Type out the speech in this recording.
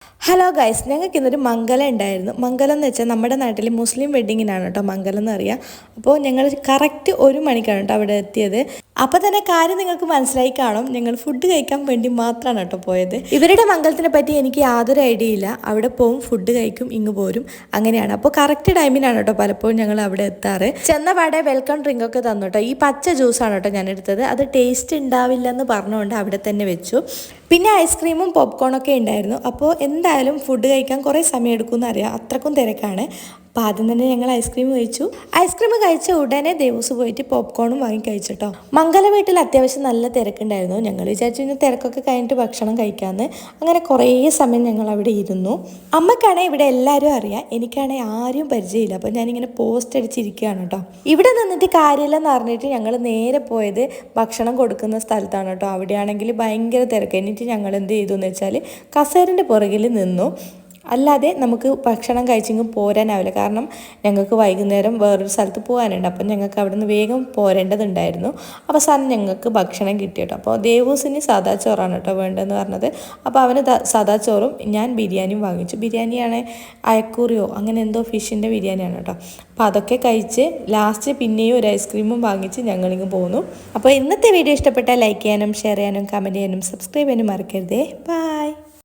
Hello guys, ഞങ്ങൾക്ക് ഇന്നൊരു മംഗലം ഉണ്ടായിരുന്നു. മംഗലം എന്ന് വെച്ചാൽ നമ്മുടെ നാട്ടിൽ മുസ്ലിം വെഡ്ഡിങ്ങിനാണ് കേട്ടോ മംഗലം എന്ന് അറിയാം. അപ്പോൾ ഞങ്ങൾ കറക്റ്റ് 1 മണിക്കാണ് കേട്ടോ അവിടെ എത്തിയത്. അപ്പോൾ തന്നെ കാര്യം നിങ്ങൾക്ക് മനസ്സിലായി കാണും, ഞങ്ങൾ ഫുഡ് കഴിക്കാൻ വേണ്ടി മാത്രമാണ് കേട്ടോ പോയത്. ഇവരുടെ മംഗലത്തിനെ പറ്റി എനിക്ക് യാതൊരു ഐഡിയ ഇല്ല. അവിടെ പോവും, ഫുഡ് കഴിക്കും, ഇങ്ങ് പോരും, അങ്ങനെയാണ്. അപ്പോൾ കറക്റ്റ് ടൈമിനാണ് കേട്ടോ പലപ്പോഴും ഞങ്ങൾ അവിടെ എത്താറ്. ചെന്നപാടെ വെൽക്കം ഡ്രിങ്ക് ഒക്കെ തന്നു കേട്ടോ. ഈ പച്ച ജ്യൂസാണ് കേട്ടോ ഞാൻ എടുത്തത്. അത് ടേസ്റ്റ് ഉണ്ടാവില്ലെന്ന് പറഞ്ഞുകൊണ്ട് അവിടെ തന്നെ വെച്ചു. പിന്നെ ഐസ്ക്രീമും പോപ്കോണൊക്കെ ഉണ്ടായിരുന്നു. അപ്പോൾ എന്തായാലും ഫുഡ് കഴിക്കാൻ കുറേ സമയം എടുക്കുമെന്ന് അറിയാം, അത്രക്കും തിരക്കാണ്. അപ്പോൾ ആദ്യം തന്നെ ഞങ്ങൾ ഐസ്ക്രീം കഴിച്ചു. ഐസ്ക്രീം കഴിച്ച ഉടനെ ദേവൂസ് പോയിട്ട് പോപ്കോണും വാങ്ങി കഴിച്ചിട്ടോ. മംഗല വീട്ടിൽ അത്യാവശ്യം നല്ല തിരക്കുണ്ടായിരുന്നു. ഞങ്ങൾ വിചാരിച്ചു ഇന്ന് തിരക്കൊക്കെ കഴിഞ്ഞിട്ട് ഭക്ഷണം കഴിക്കാമെന്ന്. അങ്ങനെ കുറേ സമയം ഞങ്ങൾ അവിടെ ഇരുന്നു. അമ്മക്കാണെങ്കിൽ ഇവിടെ എല്ലാവരും അറിയാം, എനിക്കാണെങ്കിൽ ആരും പരിചയമില്ല. അപ്പോൾ ഞാനിങ്ങനെ പോസ്റ്റ് അടിച്ചിരിക്കുകയാണ് കേട്ടോ. ഇവിടെ നിന്നിട്ട് കാര്യമില്ലെന്ന് പറഞ്ഞിട്ട് ഞങ്ങൾ നേരെ പോയത് ഭക്ഷണം കൊടുക്കുന്ന സ്ഥലത്താണ് കേട്ടോ. അവിടെയാണെങ്കിൽ ഭയങ്കര തിരക്ക്. എന്നിട്ട് ഞങ്ങൾ എന്ത് ചെയ്തു എന്ന് വെച്ചാൽ കസേരൻ്റെ പുറകിൽ നിന്നു. അല്ലാതെ നമുക്ക് ഭക്ഷണം കഴിച്ചെങ്കിൽ പോരാനാവില്ല. കാരണം ഞങ്ങൾക്ക് വൈകുന്നേരം വേറൊരു സ്ഥലത്ത് പോകാനുണ്ട്. അപ്പം ഞങ്ങൾക്ക് അവിടെ നിന്ന് വേഗം പോരേണ്ടതുണ്ടായിരുന്നു. അവസാനം ഞങ്ങൾക്ക് ഭക്ഷണം കിട്ടി കേട്ടോ. അപ്പോൾ ദേവൂസിന് സാദാ ചോറാണ് കേട്ടോ വേണ്ടതെന്ന് പറഞ്ഞത്. അപ്പോൾ അവന് സാദാ ചോറും ഞാൻ ബിരിയാണിയും വാങ്ങിച്ചു. ബിരിയാണിയാണ് അയക്കൂറിയോ അങ്ങനെ എന്തോ ഫിഷിൻ്റെ ബിരിയാണിയാണ് കേട്ടോ. അപ്പോൾ അതൊക്കെ കഴിച്ച് ലാസ്റ്റ് പിന്നെയും ഒരു ഐസ്ക്രീമും വാങ്ങിച്ച് ഞങ്ങളിങ്ങ് പോന്നു. അപ്പോൾ ഇന്നത്തെ വീഡിയോ ഇഷ്ടപ്പെട്ടാൽ ലൈക്ക് ചെയ്യാനും ഷെയർ ചെയ്യാനും കമൻറ്റ് ചെയ്യാനും സബ്സ്ക്രൈബ് ചെയ്യാനും മറക്കരുതേ. ബൈ.